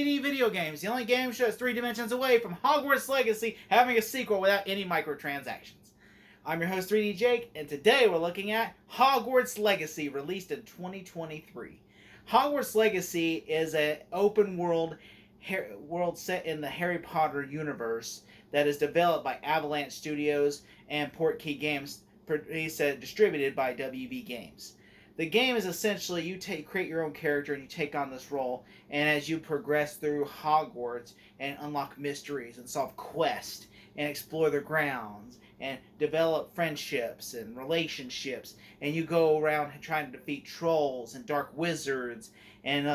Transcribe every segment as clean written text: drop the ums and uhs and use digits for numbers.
3D video games, the only game show that's 3 dimensions away from Hogwarts Legacy having a sequel without any microtransactions. I'm your host 3D Jake, and today we're looking at Hogwarts Legacy, released in 2023. Hogwarts Legacy is an open world set in the Harry Potter universe that is developed by Avalanche Studios and Portkey Games, produced and distributed by WB Games. The game is essentially you create your own character and you take on this role, and as you progress through Hogwarts and unlock mysteries and solve quests and explore the grounds and develop friendships and relationships, and you go around trying to defeat trolls and dark wizards and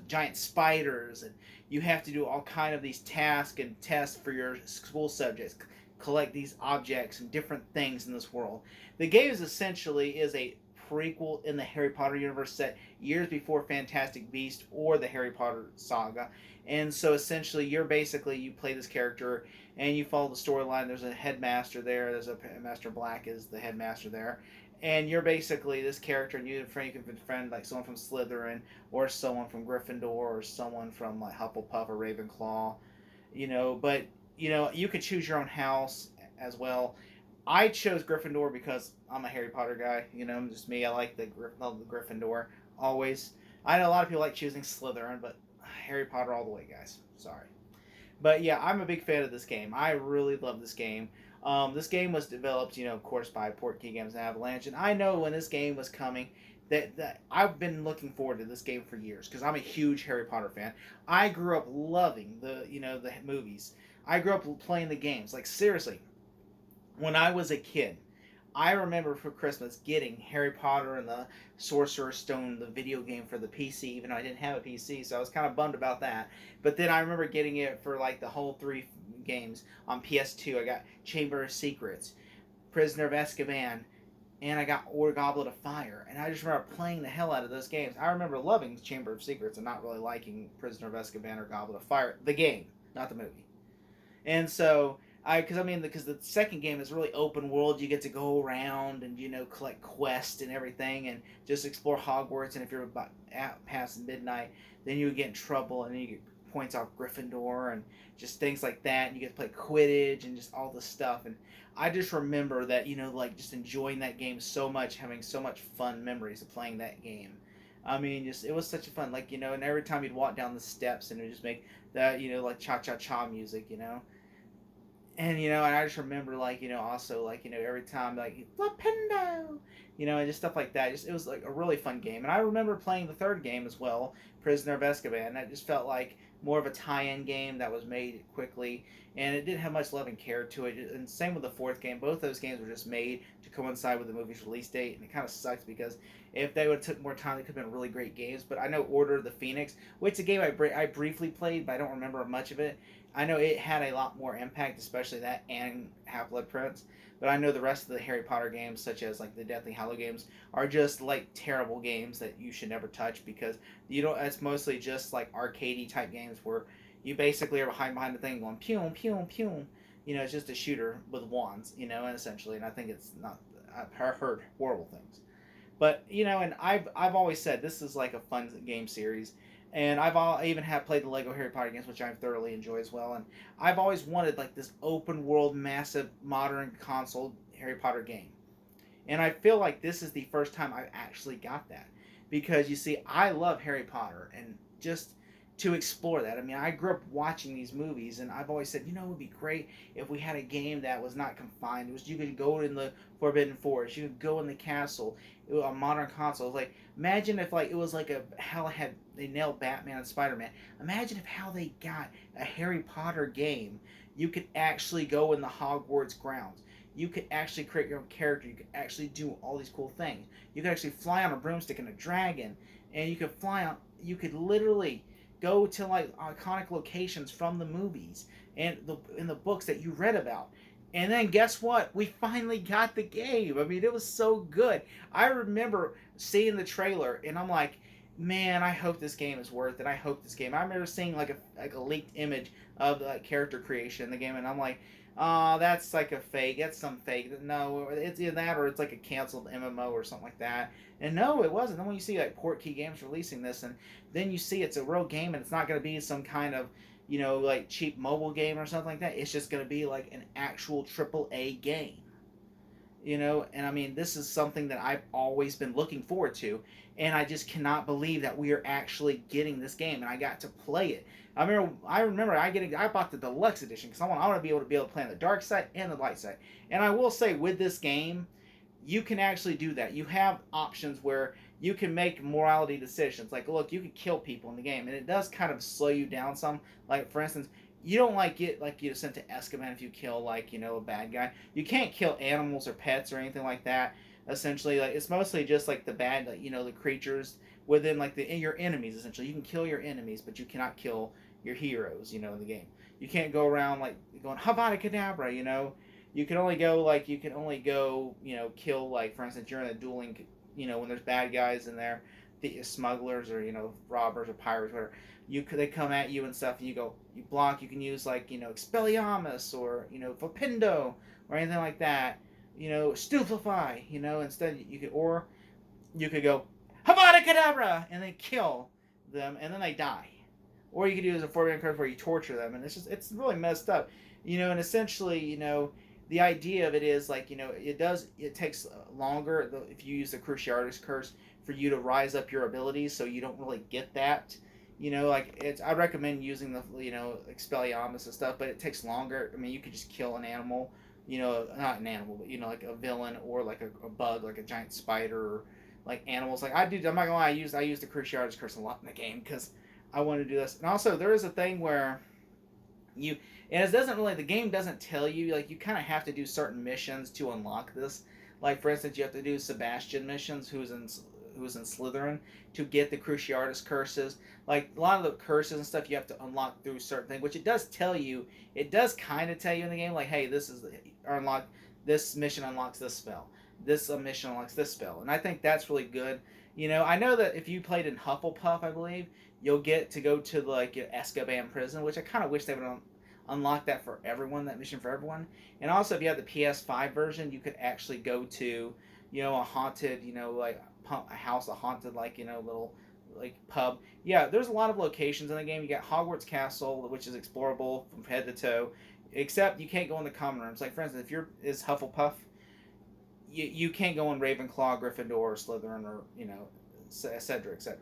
giant spiders, and you have to do all kind of these tasks and tests for your school subjects, collect these objects and different things in this world. The game is essentially a prequel in the Harry Potter universe set years before Fantastic Beasts or the Harry Potter saga. And so essentially you play this character and you follow the storyline. There's a headmaster there. There's a Master Black is the headmaster there. And you're basically this character, and you can befriend like someone from Slytherin or someone from Gryffindor or someone from like Hufflepuff or Ravenclaw. But you could choose your own house as well. I chose Gryffindor because I'm a Harry Potter guy. Just me. I like the Gryffindor always. I know a lot of people like choosing Slytherin, but Harry Potter all the way, guys. Sorry. But yeah, I'm a big fan of this game. I really love this game. This game was developed, of course, by Portkey Games and Avalanche. And I know when this game was coming that I've been looking forward to this game for years because I'm a huge Harry Potter fan. I grew up loving the movies. I grew up playing the games. Like, seriously. When I was a kid, I remember for Christmas getting Harry Potter and the Sorcerer's Stone, the video game for the PC, even though I didn't have a PC, so I was kind of bummed about that. But then I remember getting it for like the whole 3 games on PS2. I got Chamber of Secrets, Prisoner of Azkaban, and I got Goblet of Fire. And I just remember playing the hell out of those games. I remember loving Chamber of Secrets and not really liking Prisoner of Azkaban or Goblet of Fire, the game, not the movie. And so because the second game is really open world. You get to go around and collect quests and everything, and just explore Hogwarts. And if you're about past midnight, then you get in trouble, and then you get points off Gryffindor and just things like that. And you get to play Quidditch and just all this stuff. And I just remember that just enjoying that game so much, having so much fun memories of playing that game. I mean, it was such a fun, and every time you'd walk down the steps and it would just make that cha-cha-cha music, And and I just remember also every time Flipendo, and just stuff like that. It was like a really fun game. And I remember playing the third game as well, Prisoner of Azkaban. That just felt like more of a tie-in game that was made quickly, and it didn't have much love and care to it. And same with the fourth game. Both those games were just made to coincide with the movie's release date, and it kind of sucks because if they would have took more time, they could have been really great games. But I know Order of the Phoenix, which is a game I briefly played, but I don't remember much of it. I know it had a lot more impact, especially that and Half-Blood Prince. But I know the rest of the Harry Potter games, such as the Deathly Hallows games, are just terrible games that you should never touch because it's mostly just arcadey type games where you basically are behind the thing going pew pew pew. It's just a shooter with wands, and essentially. And I think it's not. I've heard horrible things, but and I've always said this is a fun game series. And I even played the Lego Harry Potter games, which I thoroughly enjoy as well. And I've always wanted this open world, massive, modern console Harry Potter game. And I feel like this is the first time I've actually got that. Because, you see, I love Harry Potter. And just to explore that. I mean, I grew up watching these movies. And I've always said, it would be great if we had a game that was not confined. You could go in the Forbidden Forest. You could go in the castle. A modern console. Imagine if it was how they nailed Batman and Spider-Man. Imagine if how they got a Harry Potter game. You could actually go in the Hogwarts grounds. You could actually create your own character. You could actually do all these cool things. You could actually fly on a broomstick and a dragon, and you could You could literally go to iconic locations from the movies and in the books that you read about. And then guess what? We finally got the game. I mean, it was so good. I remember seeing the trailer, and I'm like, man, I hope this game is worth it. I hope this game. I remember seeing a leaked image of the character creation in the game, and I'm like, That's like a fake. That's some fake. No, it's either that or it's like a canceled MMO or something like that. And no, it wasn't. Then when you see like Portkey Games releasing this, and then you see it's a real game, and it's not going to be some kind of like cheap mobile game or something like that. It's just going to be like an actual AAA game. And I mean, this is something that I've always been looking forward to, and I just cannot believe that we are actually getting this game, and I got to play it. I remember I bought the deluxe edition because I want to be able to play on the dark side and the light side. And I will say with this game, you can actually do that. You have options where you can make morality decisions. Like, look, you can kill people in the game, and it does kind of slow you down some. Like, for instance, you don't get sent to Escoban if you kill a bad guy. You can't kill animals or pets or anything like that. Essentially, like it's mostly just like the bad, the creatures within your enemies. Essentially, you can kill your enemies, but you cannot kill your heroes. In the game, you can't go around going Havada Kedavra. You can only go kill for instance you're in a dueling when there's bad guys in there, the smugglers or robbers or pirates whatever. They come at you and stuff, and you block. You can use Expelliarmus or Vapindo or anything like that. Stupefy. Instead you could go Havada Kedavra and then kill them, and then they die. Or you could use a forbidden curse where you torture them, and it's really messed up. And essentially the idea of it is it takes longer if you use the Cruciatus curse for you to rise up your abilities, so you don't really get that. I recommend using the Expelliarmus and stuff, but it takes longer. I mean, you could just kill an animal, not an animal, but like a villain or like a bug, like a giant spider, or like animals. Like I do, I'm not gonna lie, I use the Cruciatus curse a lot in the game because I want to do this. And also there is a thing where the game doesn't tell you, you kind of have to do certain missions to unlock this. Like for instance, you have to do Sebastian missions, who's in Slytherin, to get the Cruciatus curses. Like a lot of the curses and stuff you have to unlock through certain things, which it does tell you. It does kind of tell you in the game, like, hey, this mission unlocks this spell. This mission unlocks this spell, and I think that's really good. I know that if you played in Hufflepuff, I believe you'll get to go to Azkaban prison, which I kind of wish they would unlock that for everyone, that mission for everyone. And also, if you have the PS5 version, you could actually go to a haunted a house, a haunted little pub. Yeah, there's a lot of locations in the game. You got Hogwarts Castle, which is explorable from head to toe, except you can't go in the common rooms. Like for instance, if you're Hufflepuff, you can't go in Ravenclaw, Gryffindor, or Slytherin, or etc. etc.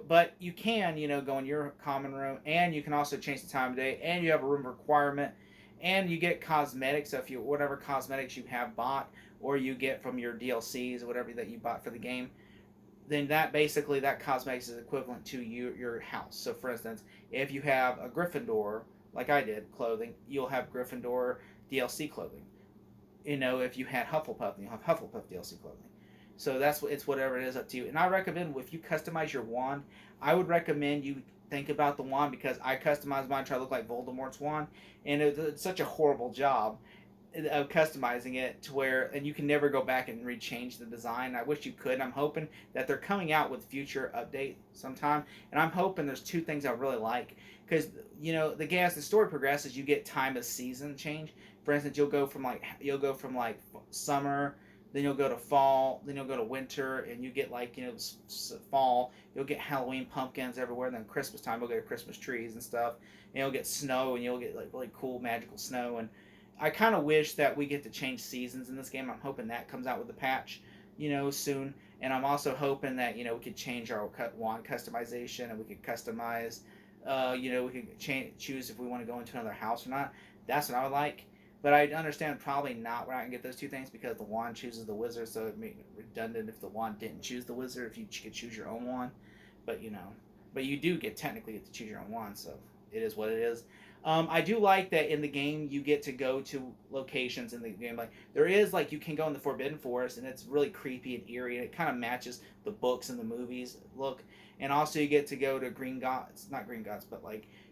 But you can go in your common room, and you can also change the time of day, and you have a room requirement, and you get cosmetics. So if whatever cosmetics you have bought, or you get from your DLCs or whatever that you bought for the game, then that cosmetics is equivalent to your house. So for instance, if you have a Gryffindor, like I did, clothing, you'll have Gryffindor DLC clothing. If you had Hufflepuff, then you'll have Hufflepuff DLC clothing. So it's whatever it is, up to you. And I recommend, if you customize your wand, I would recommend you think about the wand, because I customized mine to try to look like Voldemort's wand, and it's such a horrible job of customizing it to where, and you can never go back and rechange the design. I wish you could. I'm hoping that they're coming out with future update sometime, and I'm hoping there's two things I really like, because as the story progresses, you get time of season change. For instance, you'll go from summer, then you'll go to fall, then you'll go to winter, and you get fall, you'll get Halloween pumpkins everywhere, and then Christmas time you'll get Christmas trees and stuff, and you'll get snow, and you'll get really cool magical snow. And I kind of wish that we get to change seasons in this game. I'm hoping that comes out with the patch, soon. And I'm also hoping that we could change our wand customization, and we could customize, we could choose if we want to go into another house or not. That's what I would like. But I understand probably not. We're not gonna get those two things because the wand chooses the wizard, so it'd be redundant if the wand didn't choose the wizard. If you could choose your own wand, but you do technically get to choose your own wand, so it is what it is. I do like that in the game you get to go to locations in the game. Like there is you can go in the Forbidden Forest, and it's really creepy and eerie, and it kind of matches the books and the movies look. And also you get to go to not Green Gods, but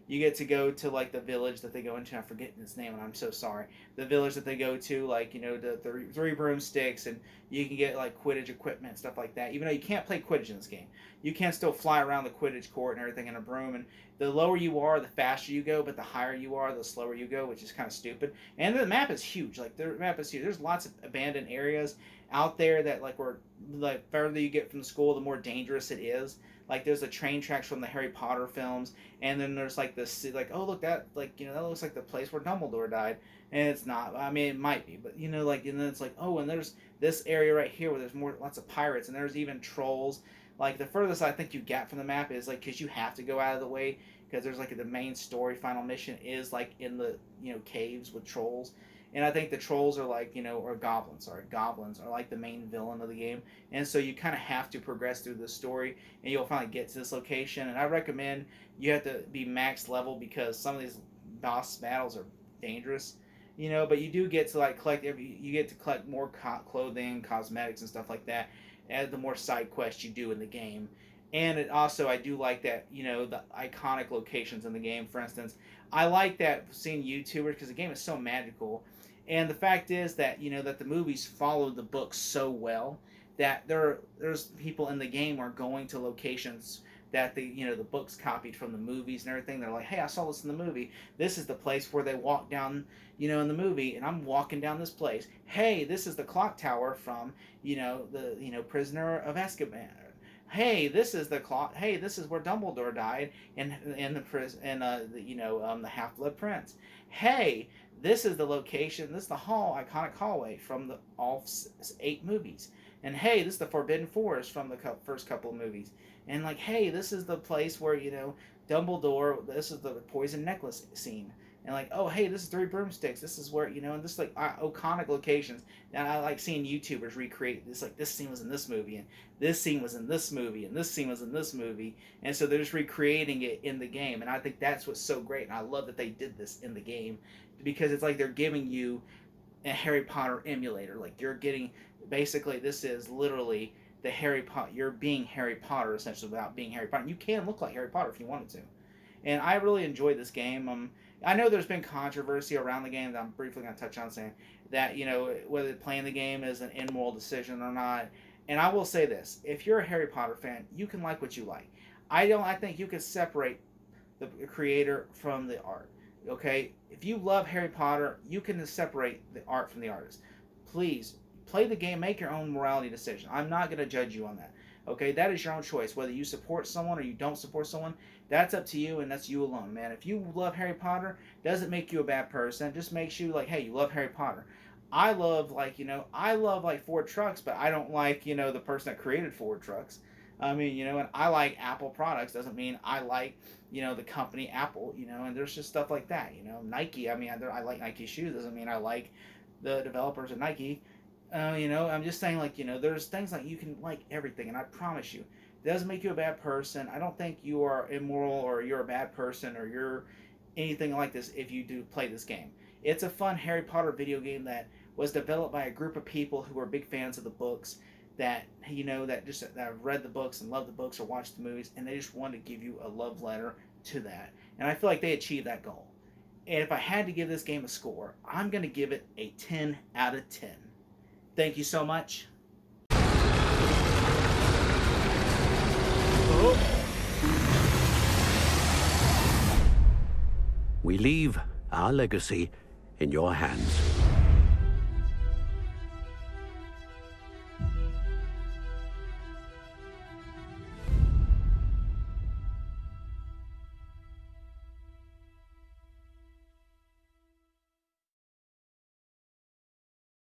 You get to go to like the village that they go into. I'm forgetting its name, and I'm so sorry. The village that they go to, like, you know, the three broomsticks, and you can get like Quidditch equipment, stuff like that. Even though you can't play Quidditch in this game, you can still fly around the Quidditch court and everything in a broom. And the lower you are, the faster you go, but the higher you are, the slower you go, which is kind of stupid. And the map is huge. Like, the map is huge. There's lots of abandoned areas out there that, like, were like, further you get from the school, the more dangerous it is. Like, there's the train tracks from the Harry Potter films, and then there's like this, like, oh look, that, like, you know, that looks like the place where Dumbledore died, and it's not. I mean, it might be, but, you know, like, and then it's like, oh, and there's this area right here where there's lots of pirates, and there's even trolls. Like, the furthest I think you get from the map is, like, because you have to go out of the way, because there's, like, the main story final mission is, like, in the, you know, caves with trolls. And I think the trolls are like, you know, or goblins, are like the main villain of the game. And so you kind of have to progress through the story, and you'll finally get to this location. And I recommend you have to be max level, because some of these boss battles are dangerous, you know. But you do get to like you get to collect more clothing, cosmetics, and stuff like that, as the more side quests you do in the game. And it also, I do like that, you know, the iconic locations in the game. For instance, I like that seeing YouTubers, because the game is so magical. And the fact is that, you know, that the movies follow the books so well that there's people in the game are going to locations that the books copied from the movies and everything. They're like, hey, I saw this in the movie. This is the place where they walk down, you know, in the movie, and I'm walking down this place. Hey, this is the clock tower from, you know, the, you know, Prisoner of Azkaban. Hey, this is the clock. Hey, this is where Dumbledore died in the Half-Blood Prince. Hey, this is the location. This is the iconic hallway from all 8 movies. And hey, this is the Forbidden Forest from the first couple of movies. And like, hey, this is the place where, you know, Dumbledore. This is the poison necklace scene. And like, oh, hey, this is 3 broomsticks. This is where, you know, and this, like, iconic locations. And I like seeing YouTubers recreate this. Like, this scene was in this movie, and this scene was in this movie, and this scene was in this movie. And so they're just recreating it in the game. And I think that's what's so great. And I love that they did this in the game, because it's like they're giving you a Harry Potter emulator. Like, you're getting, basically, this is literally the Harry Potter. You're being Harry Potter, essentially, without being Harry Potter. And you can look like Harry Potter if you wanted to. And I really enjoyed this game. I know there's been controversy around the game that I'm briefly going to touch on, saying that, you know, whether playing the game is an immoral decision or not. And I will say this: if you're a Harry Potter fan, you can like what you like. I think you can separate the creator from the art. Okay, if you love Harry Potter, you can separate the art from the artist. Please play the game, make your own morality decision. I'm not going to judge you on that. Okay, that is your own choice. Whether you support someone or you don't support someone, that's up to you, and that's you alone, man. If you love Harry Potter, doesn't make you a bad person. It just makes you like, hey, you love Harry Potter. I love Ford trucks, but I don't like, you know, the person that created Ford trucks. I mean, you know, and I like Apple products. Doesn't mean I like, you know, the company Apple, you know, and there's just stuff like that, you know. Nike, I mean, I like Nike shoes. Doesn't mean I like the developers at Nike. You know, I'm just saying, like, you know, there's things like you can like everything, and I promise you, it doesn't make you a bad person. I don't think you are immoral or you're a bad person or you're anything like this if you do play this game. It's a fun Harry Potter video game that was developed by a group of people who are big fans of the books, that, you know, that have read the books and love the books or watched the movies, and they just wanted to give you a love letter to that. And I feel like they achieved that goal. And if I had to give this game a score, I'm going to give it a 10 out of 10. Thank you so much. We leave our legacy in your hands.